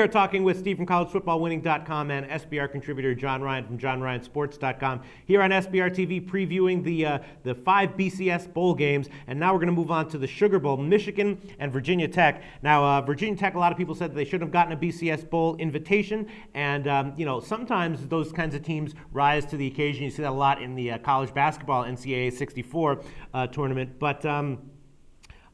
We're talking with Steve from collegefootballwinning.com and SBR contributor John Ryan from johnryansports.com here on SBR TV previewing the 5 BCS bowl games. And now we're going to move on to the Sugar Bowl, Michigan and Virginia Tech. Now, Virginia Tech, a lot of people said that they should have gotten a BCS bowl invitation. And, sometimes those kinds of teams rise to the occasion. You see that a lot in the college basketball NCAA 64 tournament. But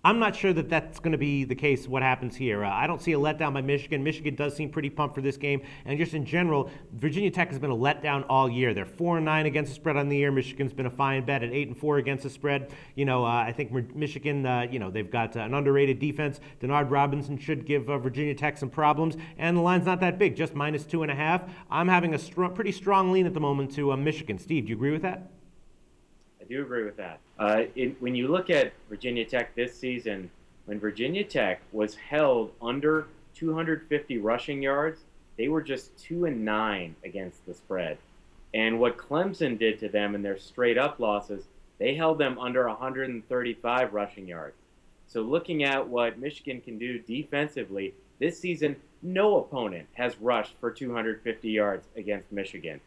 I'm not sure that that's going to be the case, what happens here. I don't see a letdown by Michigan. Michigan does seem pretty pumped for this game. And just in general, Virginia Tech has been a letdown all year. They're 4-9 against the spread on the year. Michigan's been a fine bet at 8-4 against the spread. I think Michigan, they've got an underrated defense. Denard Robinson should give Virginia Tech some problems. And the line's not that big, just -2.5. I'm having a pretty strong lean at the moment to Michigan. Steve, do you agree with that? I do agree with that. When you look at Virginia Tech this season, when Virginia Tech was held under 250 rushing yards, they were just 2-9 against the spread. And what Clemson did to them in their straight-up losses, they held them under 135 rushing yards. So looking at what Michigan can do defensively, this season, no opponent has rushed for 250 yards against Michigan.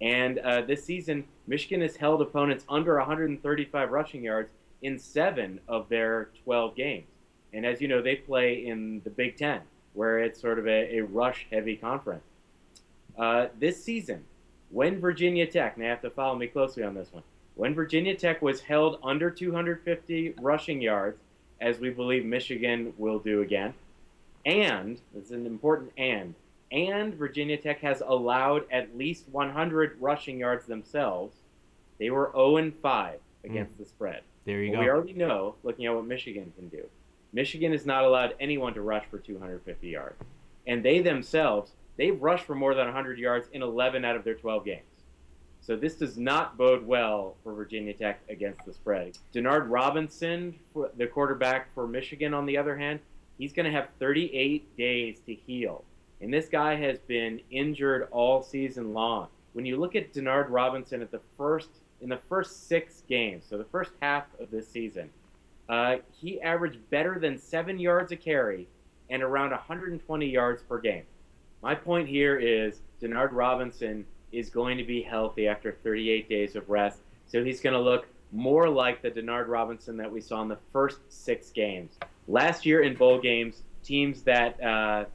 And this season, Michigan has held opponents under 135 rushing yards in 7 of their 12 games. And as you know, they play in the Big Ten, where it's sort of a rush-heavy conference. This season, when Virginia Tech, and you have to follow me closely on this one, when Virginia Tech was held under 250 rushing yards, as we believe Michigan will do again, and, this is an important and Virginia Tech has allowed at least 100 rushing yards themselves, they were 0-5 against the spread. There you go. We already know, looking at what Michigan can do. Michigan has not allowed anyone to rush for 250 yards. And they themselves, they've rushed for more than 100 yards in 11 out of their 12 games. So this does not bode well for Virginia Tech against the spread. Denard Robinson, the quarterback for Michigan, on the other hand, he's going to have 38 days to heal. And this guy has been injured all season long. When you look at Denard Robinson in the first 6 games, so the first half of this season, he averaged better than 7 yards a carry and around 120 yards per game. My point here is Denard Robinson is going to be healthy after 38 days of rest, so he's going to look more like the Denard Robinson that we saw in the first 6 games. Last year in bowl games, teams that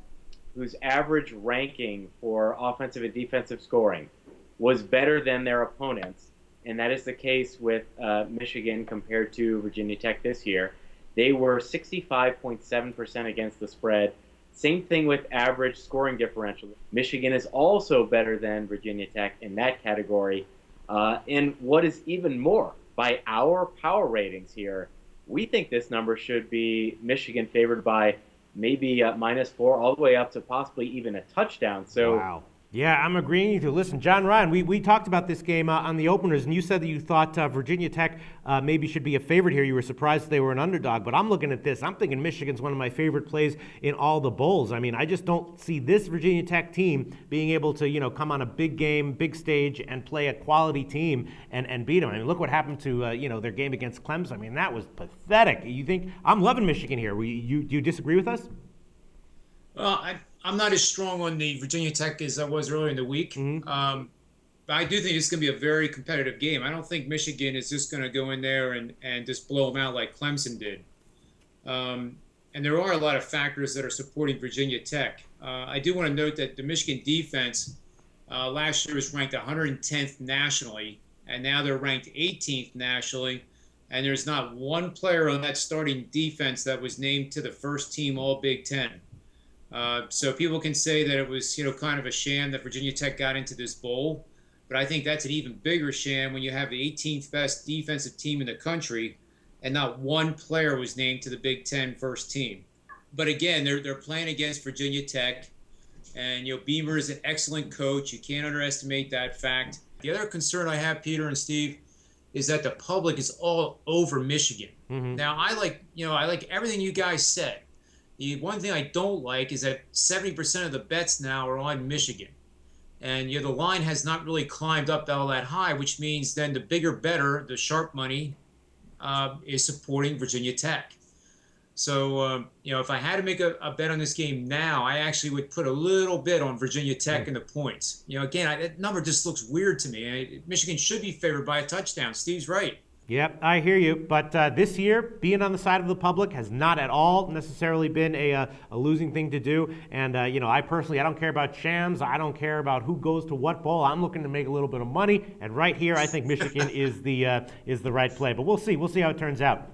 whose average ranking for offensive and defensive scoring was better than their opponents, and that is the case with Michigan compared to Virginia Tech this year. They were 65.7% against the spread. Same thing with average scoring differential. Michigan is also better than Virginia Tech in that category. And what is even more, by our power ratings here, we think this number should be Michigan favored by maybe -4, all the way up to possibly even a touchdown. So, wow. Yeah, I'm agreeing with you. Listen, John Ryan, we talked about this game on the openers, and you said that you thought Virginia Tech maybe should be a favorite here. You were surprised they were an underdog, but I'm looking at this. I'm thinking Michigan's one of my favorite plays in all the bowls. I mean, I just don't see this Virginia Tech team being able to, come on a big game, big stage, and play a quality team and beat them. I mean, look what happened to, their game against Clemson. I mean, that was pathetic. You think – I'm loving Michigan here. Do you disagree with us? Well, I'm not as strong on the Virginia Tech as I was earlier in the week. Mm-hmm. But I do think it's going to be a very competitive game. I don't think Michigan is just going to go in there and just blow them out like Clemson did. And there are a lot of factors that are supporting Virginia Tech. I do want to note that the Michigan defense last year was ranked 110th nationally, and now they're ranked 18th nationally. And there's not one player on that starting defense that was named to the first team All Big Ten. So people can say that it was, kind of a sham that Virginia Tech got into this bowl. But I think that's an even bigger sham when you have the 18th best defensive team in the country and not one player was named to the Big Ten first team. But again, they're playing against Virginia Tech. And, Beamer is an excellent coach. You can't underestimate that fact. The other concern I have, Peter and Steve, is that the public is all over Michigan. Mm-hmm. Now, I like everything you guys said. The one thing I don't like is that 70% of the bets now are on Michigan. And the line has not really climbed up all that high, which means then the bigger better, the sharp money, is supporting Virginia Tech. So, if I had to make a bet on this game now, I actually would put a little bit on Virginia Tech and the points. Again, that number just looks weird to me. Michigan should be favored by a touchdown. Steve's right. Yep, I hear you. But this year, being on the side of the public has not at all necessarily been a losing thing to do. And, I personally, I don't care about shams. I don't care about who goes to what bowl. I'm looking to make a little bit of money. And right here, I think Michigan is the right play. But we'll see. We'll see how it turns out.